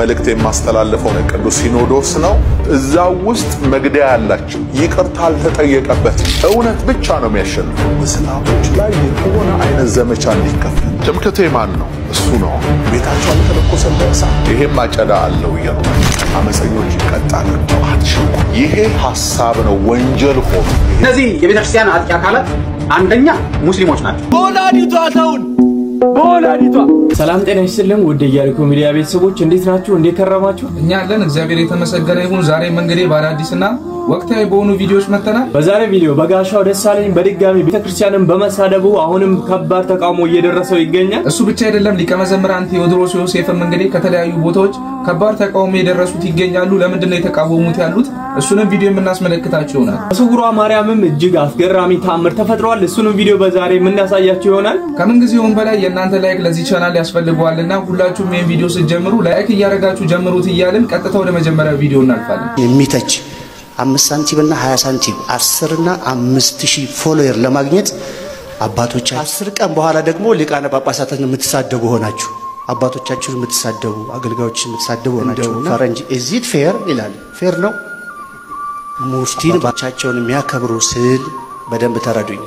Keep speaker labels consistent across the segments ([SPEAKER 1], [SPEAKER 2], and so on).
[SPEAKER 1] መልእክት የማስተላልፈው ቅዱስ ሲኖዶስ ነው እዛው ውስጥ መግደያ ያላችሁ ይቅርታ አልተጠየቀበት እውነት ብቻ ነው የሚያሸንፈው እስላሞች ላይ የሆነ አይነት ዘመቻ እንዲከፈት ትምክህቴ ማን ነው እሱ ነው ቤታቸው አልተለኮሰም በእሳ ይሄም ማጨዳ አለው ይያሉ አመፀኞች ይቀጣሉ ይሄ ሐሳብ ነው ወንጀል ሆኖ
[SPEAKER 2] እነዚህ የቤተክርስቲያን አጥቂ አካላት አንደኛ ሙስሊሞች ናቸው
[SPEAKER 3] ወላዲቷ ታውን ወላዲቷ ሰላም ጤና ይስጥልን ወደ ያሪኮ ሚዲያ ቤተሰቦች እንዴት ናችሁ እንዴት ከረማችሁ
[SPEAKER 4] እኛ አለን እግዚአብሔር የተመሰገነ ይሁን ዛሬ መንገዴ ባላዲስና ወቅታዊ በሆኑ ቪዲዮዎች መተናል
[SPEAKER 3] በዛሬ ቪዲዮ በጋሻው ደሳለኝ በድጋሚ ቤተክርስቲያንን በመሳደቡ አሁንም ከባድ ተቃውሞ እየደረሰው ይገኛል
[SPEAKER 4] እሱ ብቻ አይደለም ሊቀመዘምራን ቴዎድሮስ ዮሴፍም እንግዲህ ከተለያዩ ቦታዎች ከባድ ተቃውሞ እየደረሱት ይገኛሉ ለምንድነው የተቃወሙት ያሉት እሱንም ቪዲዮ የምናስመለክታችሁ ይሆናል
[SPEAKER 3] በስውሯ ማርያምም እጅግ አስገራሚ ታምር ተፈጥሯል እሱንም ቪዲዮ በዛሬ የምናሳያችሁ ይሆናል
[SPEAKER 4] ከምን ጊዜውም በላይ የእናንተ ላይክ ለዚህ ቻናል ያስፈልጋልና ሁላችሁም ይሄን ቪዲዮ ስትጀምሩ ላይክ እያረጋችሁ ጀምሩት እያልን ቀጥታ ወደ መጀመሪያው ቪዲዮ እናልፋለን
[SPEAKER 5] የሚተች 5 ሳንቲም እና 20 ሳንቲም 10 እና 5000 ፎሎወር ለማግኘት አባቶቻችን 10 ቀን በኋላ ደግሞ ሊቃነ ጳጳሳትን የምትሳደቡ ሆናችሁ አባቶቻችሁን የምትሳደቡ አገልጋዮችን የምትሳደቡ ሆናችሁ ፈረንጅ is it fair ይላል ፌር ነው ሙፍቲን ባቻቸውን የሚያከብሩ ስል በደንብ ተረዱኝ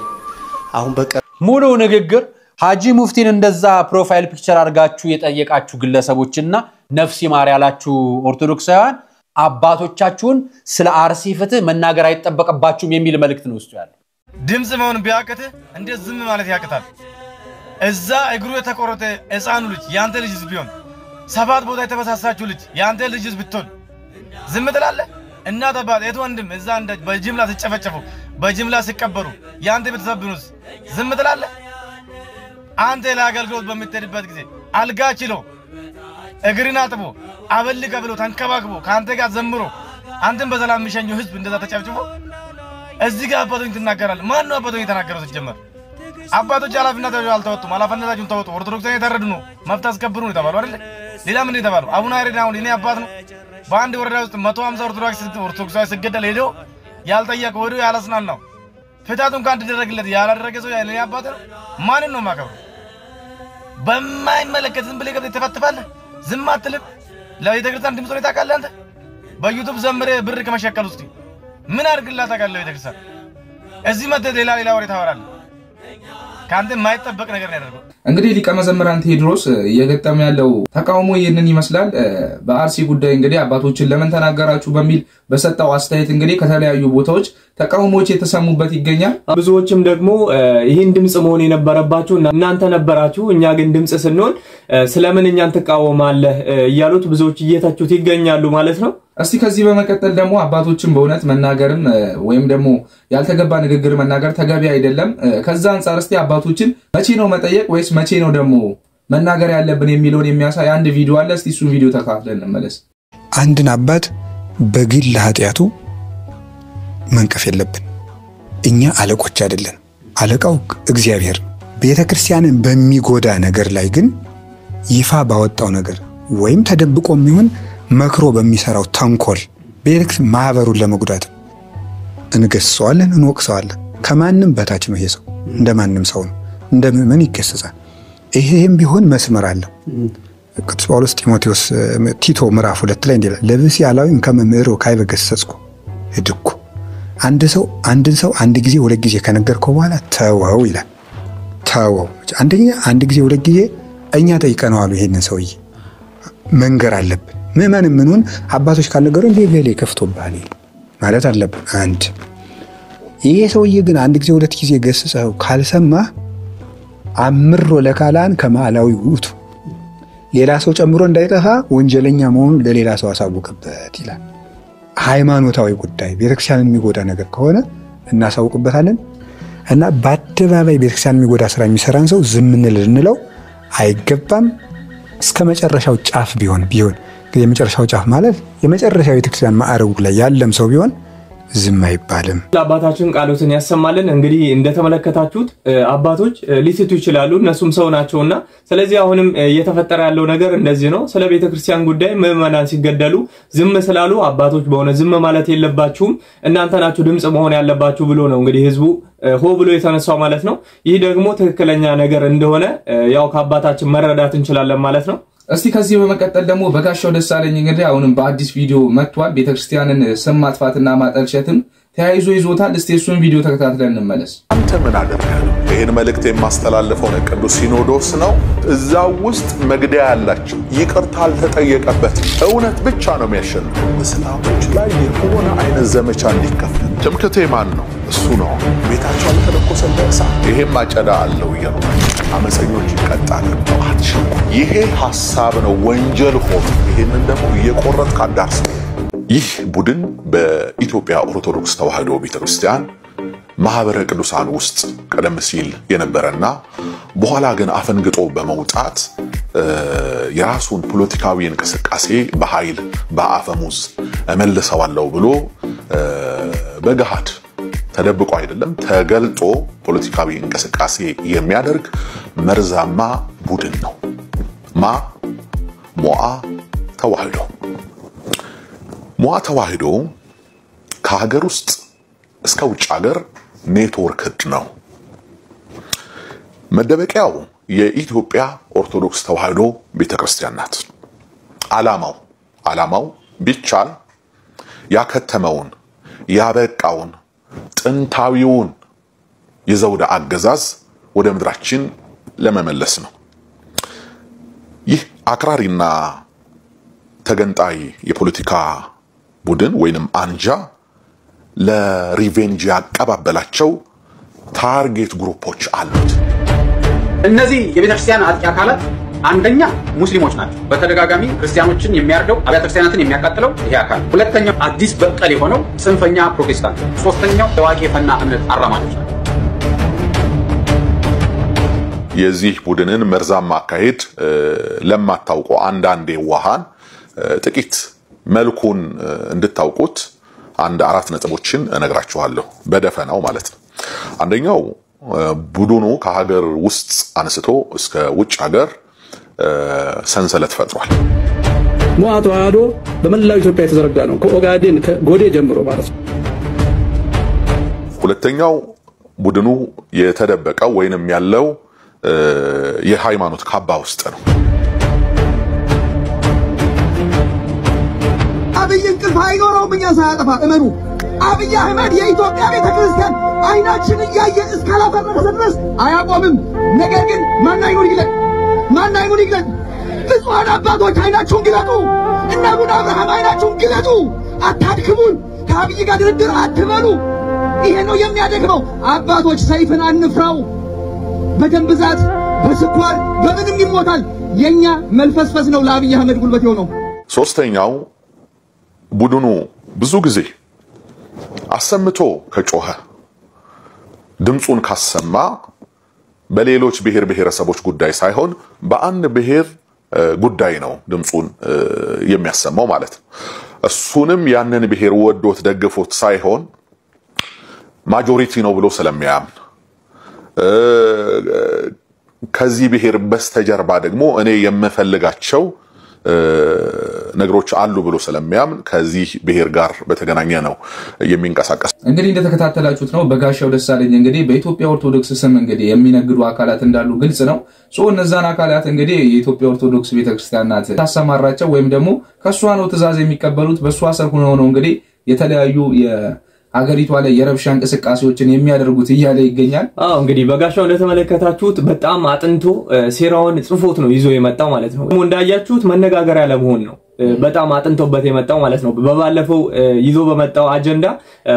[SPEAKER 5] አሁን በቃ
[SPEAKER 6] ሙሉ ንግግር ሐጂ ሙፍቲን እንደዛ ፕሮፋይል ፒክቸር አርጋችሁ የጠየቃችሁ ግለሰቦችና ነፍስ ይማር ያላችሁ ኦርቶዶክሳውያን አባቶቻችሁን ስለ አርሲ ፍትህ መናገር አይተበቀባችሁም የሚል መልእክት ነው ውስጥ ያለው
[SPEAKER 7] ድምጽ መሆን ቢያቀተ እንዴት ዝም ማለት ያቀታል እዛ እግሩ የተቆረጠ ህፃኑ ልጅ ያንተ ልጅ ቢሆን ሰባት ቦታ የተበሳሳችሁ ልጅ ያንተ ልጅ ብትሆን ዝም ትላለህ እናት አባት እህት ወንድም እዛ እንደ በጅምላ ተጨፈጨፉ በጅምላ ሲቀበሩ ያንተ ቤተሰብኑስ ዝም ትላለህ አንተ ለአገልግሎት በምትሄድበት ጊዜ አልጋ ችሎ እግርና አጥቦ አበልቀ ብሎ ተንከባክቦ ካንተ ጋር ዘምሮ አንተን በሰላም የሚሸኘው ህዝብ እንደዛ ተጨፍጭፎ እዚህ ጋር አባቶች ተናገራል ማን ነው አባቶች የተናገረው ሲጀመር አባቶች ኃላፊነታቸውን አልተወጡም ኃላፊነታቸውን ተወጡ ኦርቶዶክሳውያን የተረዱ ነው መብት አስከብሩ ነው ተባሉ አይደል ሌላ ምን ተባሉ አቡነ አይረዳው እኔ አባት ነው በአንድ ወረዳ ውስጥ 150 ኦርቶዶክሳውያን ሲገደል ሄዶ ያልጠየቀ ወዲው ያላስናናው ፍታቱን ካንተ ደረግለት ያላደረገ ሰው ያኔ አባት ነው ማን ነው ማከብሩ በማይመለከት ዝም ብለህ ተፈትፋለህ ዝም አትልም ለቤተክርስቲያን ድምጽ ነው ታውቃለህ አንተ በዩቲዩብ ዘምሬ ብር ከመሸከል ውስጥ ምን አድርግላት ታውቃለህ ቤተክርስቲያን እዚህ መጥተህ ሌላ ወሬ ታወራለህ ካንተ ማይጠበቅ ነገር ነው ያደርገው
[SPEAKER 4] እንግዲህ ሊቀመዘምራን ቴዎድሮስ የገጠመ ያለው ተቃውሞ ይሄንን ይመስላል በአርሲ ጉዳይ እንግዲህ አባቶችን ለምን ተናገራችሁ በሚል በሰጣው አስተያየት እንግዲህ ከተለያዩ ቦታዎች ተቃውሞዎች የተሰሙበት ይገኛል
[SPEAKER 3] ብዙዎችም ደግሞ ይሄን ድምጽ መሆን የነበረባችሁ እናንተ ነበራችሁ እኛ ግን ድምጽ ስንሆን ስለምን እኛን ተቃወማለህ እያሉት ብዙዎች እየታቹት ይገኛሉ ማለት ነው
[SPEAKER 4] እስቲ ከዚህ በመቀጠል ደግሞ አባቶችን በእውነት መናገርም ወይም ደግሞ ያልተገባ ንግግር መናገር ተገቢ አይደለም ከዛ አንፃር እስቲ አባቶችን መቼ ነው መጠየቅ ወይስ መቼ ነው ደግሞ መናገር ያለብን የሚለውን የሚያሳይ አንድ ቪዲዮ አለ እስቲ እሱን ቪዲዮ ተካፍለን እንመለስ
[SPEAKER 8] አንድን አባት በግል ኃጢያቱ መንቀፍ የለብን እኛ አለቆች አይደለን አለቃው እግዚአብሔር ቤተክርስቲያንን በሚጎዳ ነገር ላይ ግን ይፋ ባወጣው ነገር ወይም ተደብቆም ይሁን መክሮ በሚሰራው ተንኮል ቤተክርስቲያን ማህበሩን ለመጉዳት እንገስጸዋለን እንወቅሰዋለን ከማንንም በታች ነው ይሄው እንደማንንም ሰው ነው እንደምን ይከሰሳል ይሄም ቢሆን መስመር አለው ቅዱስ ጳውሎስ ጢሞቴዎስ ቲቶ ምዕራፍ 2 ላይ እንዲላ ለብስ ያላዊም ከመምህሩ ካይበገሰጽኩ እድኩ አንድን ሰው አንድ ጊዜ ሁለት ጊዜ ከነገርከው በኋላ ተወው ይላል ተወው አንድ ጊዜ ሁለት ጊዜ እኛ ጠይቀነው አሉ ይሄንን ሰውዬ መንገር አለብን ምእመን ምኑን አባቶች ካልነገሩ ለሌላ ከፍቶባል ማለት አለብን አንድ ይሄ ሰውዬ ግን አንድ ጊዜ ሁለት ጊዜ ገስጸው ካልሰማ አምሮ ለካላን ከማላዊ ውጡ ሌላ ሰው ጨምሮ እንዳይጠፋ ወንጀለኛ መሆኑን ለሌላ ሰው አሳውቅበት ይላል ሃይማኖታዊ ጉዳይ ቤተክርስቲያንን የሚጎዳ ነገር ከሆነ እናሳውቅበታለን እና በአደባባይ ቤተክርስቲያንን የሚጎዳ ስራ የሚሰራን ሰው ዝም እንለው አይገባም እስከ መጨረሻው ጫፍ ቢሆን የመጨረሻው ጫፍ ማለት የመጨረሻው ቤተክርስቲያን ማዕረጉ ላይ ያለም ሰው ቢሆን ዝም አይባልም
[SPEAKER 3] አባታችን ቃሎትን ያሰማልን እንግዲህ እንደተመለከታችሁት አባቶች ሊስቱ ይችላሉ እነሱም ሰው ናቸውና ስለዚህ አሁንም እየተፈጠረ ያለው ነገር እንደዚህ ነው ስለ ቤተክርስቲያን ጉዳይ ምዕመናን ሲገደሉ ዝም ስላሉ አባቶች በሆነ ዝም ማለት የለባችሁም እናንተ ናችሁ ድምጽ መሆን ያለባችሁ ብሎ ነው እንግዲህ ህዝቡ ሆ ብሎ የተነሳው ማለት ነው ይህ ደግሞ ትክክለኛ ነገር እንደሆነ ያው ከአባታችን መረዳት እንችላለን ማለት ነው
[SPEAKER 4] እስቲ ከዚህ በመቀጠል ደግሞ በጋሻው ደሳለኝ እንግዲህ አሁንም በአዲስ ቪዲዮ መጥቷል። ቤተክርስቲያንን ስም ማጥፋትና ማጠልሸትም ተያይዞ ይዞታል። እስቲ እሱን ቪዲዮ ተከታትለን እንመለስ።
[SPEAKER 1] አንተ ምን አደረግህ? ይሄን መልእክት የማስተላልፈው ቅዱስ ሲኖዶስ ነው። እዛው ውስጥ መግደያ ያላቸው ይቅርታ አልተጠየቀበትም። እውነት ብቻ ነው የሚያሸንፈው። እስላሞች ላይ የሆነ አይነት ዘመቻ እንዲከፈት ትምክህቴ ማን ነው? እሱ ነው። ቤታቸው አልተለኮሰም በእሳት። ይሄም አጨዳ አለው እያሉ አመፀኞች ይቀጣሉ። አትሽቁ። ይሄ ሐሳብ ነው ወንጀል ሆኖ ይሄንን ደግሞ እየቆረጥክ አዳርሰው። ይህ ቡድን በኢትዮጵያ ኦርቶዶክስ ተዋሕዶ ቤተክርስቲያን ማህበረ ቅዱሳን ውስጥ ቀደም ሲል የነበረና በኋላ ግን አፈንግጦ በመውጣት የራሱን ፖለቲካዊ እንቅስቃሴ በኃይል በአፈሙዝ እመልሰዋለሁ ብሎ በገሃድ ተደብቆ አይደለም ተገልጦ ፖለቲካዊ እንቅስቃሴ የሚያደርግ መርዛማ ቡድን ነው። ሞዓ ተዋሕዶ ሞዓ ተዋሕዶ ከሀገር ውስጥ እስከ ውጭ ሀገር ኔትወርክ ነው። መደበቂያው የኢትዮጵያ ኦርቶዶክስ ተዋሕዶ ቤተክርስቲያን ናት። ዓላማው ቢቻል ያከተመውን ያበቃውን ጥንታዊውን የዘውድ አገዛዝ ወደ ምድራችን ለመመለስ ነው። ይህ አክራሪና ተገንጣይ የፖለቲካ ቡድን ወይንም አንጃ ለሪቬንጅ ያቀባበላቸው ታርጌት ግሩፖች አሉት።
[SPEAKER 2] እነዚህ የቤተክርስቲያን አጥቂ አካላት አንደኛ ሙስሊሞች ናቸው። በተደጋጋሚ ክርስቲያኖችን የሚያርደው አብያተ ክርስቲያናትን የሚያቃጥለው ይሄ አካል። ሁለተኛው አዲስ በቀል የሆነው ጽንፈኛ ፕሮቴስታንት። ሶስተኛው የዋቄ ፈና እምነት አራማጆች ናቸው።
[SPEAKER 1] የዚህ ቡድንን መርዛማ አካሄድ ለማታውቁ አንዳንዴ ዋሃን ጥቂት መልኩን እንድታውቁት አንድ 4 ነጥቦችን እነግራችኋለሁ በደፈናው ማለት ነው። አንደኛው ቡድኑ ከሀገር ውስጥ አንስቶ እስከ ውጭ ሀገር ሰንሰለት ፈጥሯል።
[SPEAKER 9] ሞዓ ተዋሕዶ በመላው ኢትዮጵያ የተዘረጋ ነው፣ ከኦጋዴን ከጎዴ ጀምሮ ማለት ነው።
[SPEAKER 1] ሁለተኛው ቡድኑ የተደበቀው ወይንም ያለው የሃይማኖት ካባ ውስጥ ነው።
[SPEAKER 10] አብይ እንቅልፍ አይኖረውም እኛ ሳያጠፋ እመኑ። አብይ አህመድ የኢትዮጵያ ቤተክርስቲያን አይናችን እያየ እስካላፈረሰ ድረስ አያቆምም። ነገር ግን ማን አይኑር ይግለጥ? ብፁዓን አባቶች አይናችሁን ግለጡ። እነ አቡነ አብርሃም አይናችሁን ግለጡ። አታድክሙን። ከአብይ ጋር ድርድር አትበሉ። ይሄ ነው የሚያደክመው። አባቶች ሰይፍን አንፍራው። በደም ብዛት በስኳር በምንም ይሞታል። የኛ መልፈስፈስ ነው ለአብይ አህመድ ጉልበት የሆነው።
[SPEAKER 1] ሶስተኛው ቡድኑ ብዙ ጊዜ አሰምቶ ከጮኸ ድምጹን ካሰማ በሌሎች ብሔር ብሔረሰቦች ጉዳይ ሳይሆን በአንድ ብሔር ጉዳይ ነው ድምጹን የሚያሰማው ማለት ነው። እሱንም ያንን ብሔር ወዶት ደግፎት ሳይሆን ማጆሪቲ ነው ብሎ ስለሚያምን ከዚህ ብሔር በስተጀርባ ደግሞ እኔ የምፈልጋቸው ነገሮች አሉ ብሎ ስለሚያምን ከዚህ ብሔር ጋር በተገናኘ ነው የሚንቀሳቀስ።
[SPEAKER 4] እንግዲህ እንደተከታተላችሁት ነው በጋሻው ደሳለኝ እንግዲህ በኢትዮጵያ ኦርቶዶክስ ስም እንግዲህ የሚነግዱ አካላት እንዳሉ ግልጽ ነው። እነዛን አካላት እንግዲህ የኢትዮጵያ ኦርቶዶክስ ቤተክርስቲያን ናት ታሰማራቸው ወይም ደግሞ ከሷ ነው ትእዛዝ የሚቀበሉት። በሷ ስር ሆነው ነው እንግዲህ የተለያዩ ሀገሪቷ ላይ የረብሻ እንቅስቃሴዎችን የሚያደርጉት እያለ ይገኛል።
[SPEAKER 3] እንግዲህ በጋሻው እንደተመለከታችሁት በጣም አጥንቶ ሴራውን ጽፎት ነው ይዞ የመጣው ማለት ነው። እንዳያችሁት መነጋገሪያ ለመሆን ነው በጣም አጥንቶበት የመጣው ማለት ነው። በባለፈው ይዞ በመጣው አጀንዳ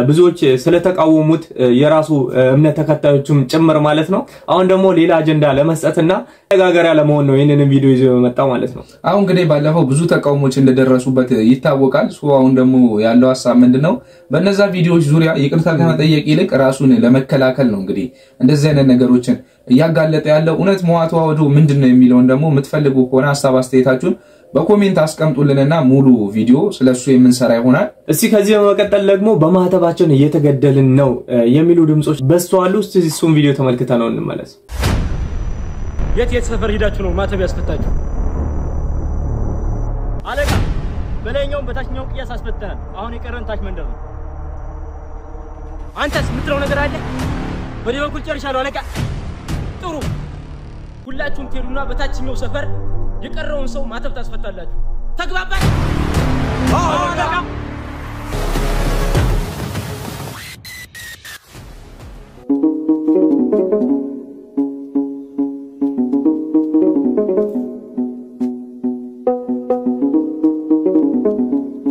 [SPEAKER 3] ብዙዎች ስለተቃወሙት የራሱ እምነት ተከታዮችም ጭምር ማለት ነው። አሁን ደግሞ ሌላ አጀንዳ ለመስጠትና መነጋገሪያ ለመሆን ነው ይሄንን ቪዲዮ ይዞ የመጣው ማለት ነው።
[SPEAKER 4] አሁን እንግዲህ ባለፈው ብዙ ተቃውሞች እንደደረሱበት ይታወቃል። አሁን ደግሞ ያለው ሐሳብ ምንድነው? በእነዛ ቪዲዮዎች ዙሪያ ይቅርታ ከመጠየቅ ይልቅ ራሱን ለመከላከል ነው እንግዲህ እንደዚህ አይነት ነገሮችን እያጋለጠ ያለው። እውነት ሞዓ ተዋሕዶ ምንድነው የሚለውን ደግሞ የምትፈልጉ ከሆነ ሐሳብ አስተያየታችሁን በኮሜንት አስቀምጡልንና ሙሉ ቪዲዮ ስለሱ የምንሰራ ይሆናል።
[SPEAKER 3] እስቲ ከዚህ በመቀጠል ደግሞ በማህተባችን እየተገደልን ነው የሚሉ ድምጾች በስተዋሉ። እስቲ እሱን ቪዲዮ ተመልክተን ነው እንመለስ።
[SPEAKER 11] የት ሰፈር ሄዳችሁ ነው ማህተብ ያስፈታችሁ? አለቃ በላይኛው በታችኛው ቅያስ አስፈተናል። አሁን የቀረን ታች መንደር ነው። አንተስ ምትለው ነገር አለ? በዚህ በኩል ጨርሻለሁ አለቃ። ጥሩ ሁላችሁም ትሄዱና በታችኛው ሰፈር የቀረውን ሰው ማተብ ታስፈታላችሁ ተግባባን አለቃ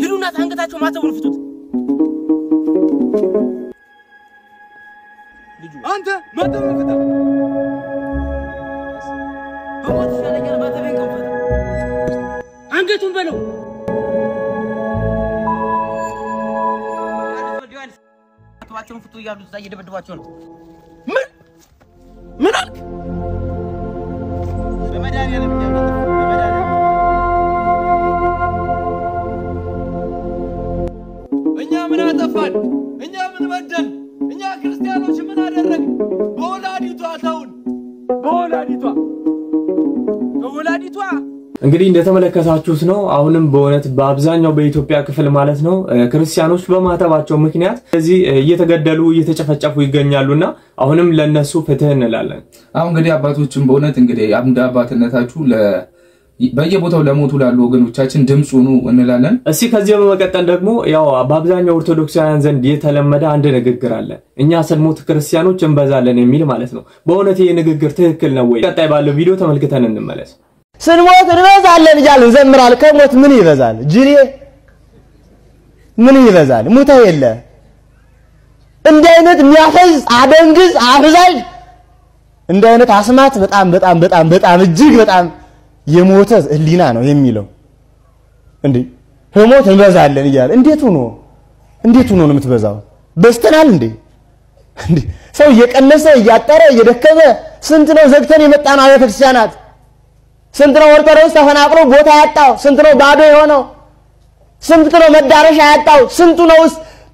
[SPEAKER 11] ይሉና ታንገታቸው ማተቡን ፍቱት አንተ ማተቡን ፍታ በሞት ይሻለኛል ማተቤን ከፈታ አንገቱን በለው ማተባቸውን ፍቱ እያሉ እዛ እየደበደቧቸው ነው ምን አልክ በመድኃኒዓለም እኛ ምን አጠፋን እኛ ምን በደል እኛ ክርስቲያኖች ምን አደረግን በወላዲቷ ተውን በወላዲቷ
[SPEAKER 3] እንግዲህ እንደተመለከታችሁት ነው አሁንም በእውነት በአብዛኛው በኢትዮጵያ ክፍል ማለት ነው ክርስቲያኖች በማተባቸው ምክንያት እዚህ እየተገደሉ እየተጨፈጨፉ ይገኛሉና አሁንም ለነሱ ፍትህ እንላለን
[SPEAKER 4] አሁን እንግዲህ አባቶችን በእውነት እንግዲህ አምዳ አባትነታችሁ በየቦታው ለሞቱ ላሉ ወገኖቻችን ድምጽ ሆኑ እንላለን
[SPEAKER 3] እሺ ከዚህ በመቀጠል ደግሞ ያው በአብዛኛው ኦርቶዶክሳውያን ዘንድ የተለመደ አንድ ንግግር አለ እኛ ስንሞት ክርስቲያኖች እንበዛለን የሚል ማለት ነው በእውነት ይሄ ንግግር ትክክል ነው ወይ ቀጣይ ባለው ቪዲዮ ተመልክተን እንመለስ
[SPEAKER 12] ስንሞት እንበዛለን ይላል ዘምራል ከሞት ምን ይበዛል ጅሪ ምን ይበዛል ሙታ የለ እንደ አይነት የሚያፈዝ አደንግዝ አፍዛል እንደ አይነት አስማት በጣም እጅግ በጣም የሞተ ህሊና ነው የሚለው እንዴ ከሞት እንበዛለን ይላል እንዴት ሆኖ ነው የምትበዛው በስተናል እንዴ ሰው እየቀነሰ እያጠረ እየደከመ ስንት ነው ዘግተን የመጣን አብያተ ክርስቲያናት ስንት ነው ኦርቶዶክስ ተፈናቅሎ ቦታ ያጣው ስንት ነው ባዶ የሆነው ስንት ነው መዳረሻ ያጣው ስንቱ ነው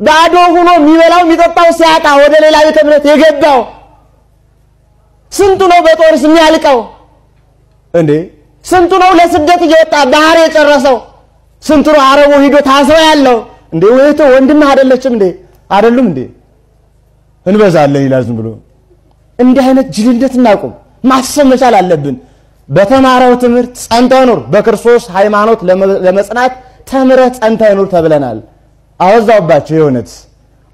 [SPEAKER 12] ባዶ ሆኖ የሚበላው የሚጠጣው ሲያጣ ወደ ሌላ ቤተ እምነት የገባው ስንቱ ነው በጦርስ የሚያልቀው እንዴ ስንቱ ነው ለስደት እየወጣ ባህር የጨረሰው ስንቱ ነው አረቡ ሄዶ ታስሮ ያለው እንዴ ወይቶ ወንድም አይደለችም እንዴ አይደሉም እንዴ እንበዛለን ይላል ዝም ብሎ እንዲህ አይነት ጅልነት እናቁም ማሰብ መቻል አለብን በተማረው ትምህርት ጸንተህ ኑር በክርስቶስ ሃይማኖት ለመጽናት ተምረህ ጸንተህ ኑር ተብለናል አወዛውባቸው የሆነት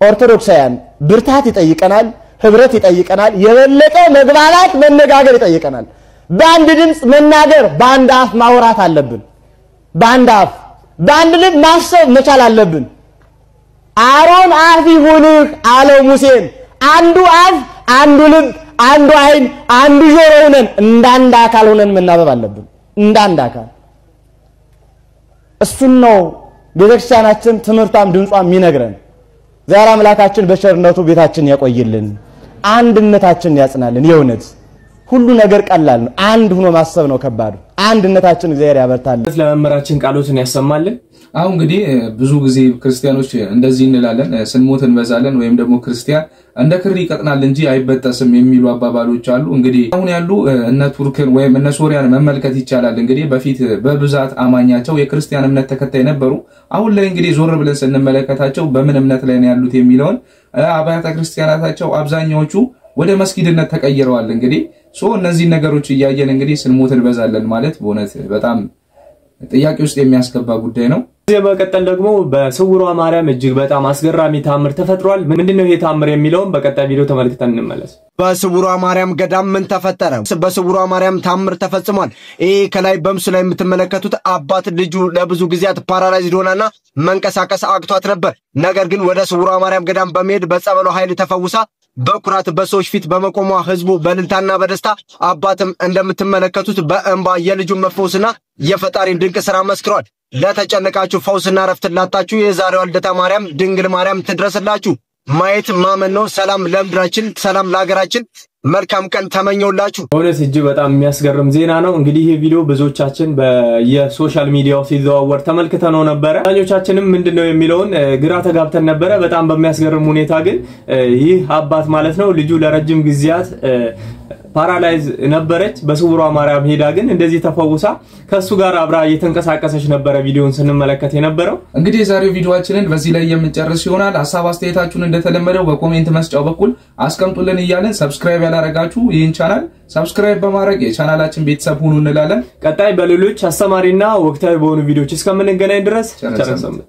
[SPEAKER 12] ኦርቶዶክሳውያን ብርታት ይጠይቀናል ህብረት ይጠይቀናል የበለጠ መግባባት መነጋገር ይጠይቀናል በአንድ ድምጽ መናገር በአንድ አፍ ማውራት አለብን በአንድ አፍ በአንድ ልብ ማሰብ መቻል አለብን አሮን አፍ ይሁንህ አለው ሙሴን አንዱ አፍ አንዱ ልብ አንዱ አይን አንዱ ጆሮ ሆነን እንዳንድ አካል ሆነን መናበብ አለብን እንዳንድ አካል እሱን ነው ቤተክርስቲያናችን ትምህርቷም ድምጿም ይነግረን ዛሬ አምላካችን በቸርነቱ ቤታችን ያቆይልን አንድነታችን ያጽናልን የእውነት ሁሉ ነገር ቀላል ነው አንድ ሆኖ ማሰብ ነው ከባድ አንድነታችን እግዚአብሔር ያበርታል
[SPEAKER 3] ለመመራችን ቃሎትን ያሰማልን
[SPEAKER 4] አሁን እንግዲህ ብዙ ጊዜ ክርስቲያኖች እንደዚህ እንላለን ስንሞት እንበዛለን ወይም ደግሞ ክርስቲያን እንደ ክሪ ይቀጥናል እንጂ አይበጠስም የሚሉ አባባሎች አሉ እንግዲህ አሁን ያሉ እነ ቱርክን ወይም እነ ሶሪያን መመልከት ይቻላል እንግዲህ በፊት በብዛት አማኛቸው የክርስቲያን እምነት ተከታይ ነበሩ አሁን ላይ እንግዲህ ዞር ብለን ስንመለከታቸው በምን እምነት ላይ ነው ያሉት የሚለውን አብያተ ክርስቲያናታቸው አብዛኛዎቹ ወደ መስጊድነት ተቀይረዋል እንግዲህ እነዚህ ነገሮች እያየን እንግዲህ ስንሞት እንበዛለን ማለት በእውነት በጣም ጥያቄ ውስጥ የሚያስገባ ጉዳይ ነው
[SPEAKER 3] በቀጣይ ደግሞ በስውሯ ማርያም እጅግ በጣም አስገራሚ ታምር ተፈጥሯል ምንድነው ይሄ ታምር የሚለውን በቀጣይ ቪዲዮ ተመልክተን እንመለስ
[SPEAKER 13] በስውሯ ማርያም ገዳም ምን ተፈጠረ በስውሯ ማርያም ታምር ተፈጽሟል ይሄ ከላይ በምስሉ ላይ የምትመለከቱት አባት ልጁ ለብዙ ጊዜያት ፓራላይዝድ ሆናና መንቀሳቀስ አቅቷት ነበር ነገር ግን ወደ ስውሯ ማርያም ገዳም በመሄድ በጸበሉ ኃይል ተፈውሳ በኩራት በሰዎች ፊት በመቆሟ ህዝቡ በልልታና በደስታ አባትም እንደምትመለከቱት በእንባ የልጁን መፈውስና የፈጣሪን ድንቅ ሥራ መስክሯል ለተጨነቃችሁ ፈውስና ረፍት ላጣችሁ የዛሬዋ ልደታ ማርያም ድንግል ማርያም ትድረስላችሁ ማየት ማመን ነው ሰላም ለምድራችን ሰላም ለሀገራችን መልካም ቀን ተመኘውላችሁ
[SPEAKER 3] በእውነት እጅግ በጣም የሚያስገርም ዜና ነው እንግዲህ ይሄ ቪዲዮ ብዙዎቻችን በየሶሻል ሚዲያው ሲዘዋወር ተመልክተነው ነበር አብዛኞቻችንም ምንድነው የሚለውን ግራ ተጋብተን ነበር በጣም በሚያስገርም ሁኔታ ግን ይህ አባት ማለት ነው ልጁ ለረጅም ጊዜያት ፓራላይዝ ነበረች በስውሯ ማርያም ሄዳ ግን እንደዚህ ተፈውሳ ከሱ ጋር አብራ እየተንቀሳቀሰች ነበር ቪዲዮን ስንመለከት የነበረው
[SPEAKER 4] እንግዲህ የዛሬው ቪዲዮአችንን በዚህ ላይ የምንጨርስ ይሆናል ሐሳብ አስተያየታችሁን እንደተለመደው በኮሜንት መስጫው በኩል አስቀምጡልን እያለን ሰብስክራይብ ያላረጋችሁ ይህን ቻናል ሰብስክራይብ በማድረግ የቻናላችን ቤተሰብ ሁኑ እንላለን
[SPEAKER 3] ቀጣይ በሌሎች አስተማሪና ወቅታዊ በሆኑ ቪዲዮዎች እስከምንገናኝ ድረስ ቸር ሰንብቱ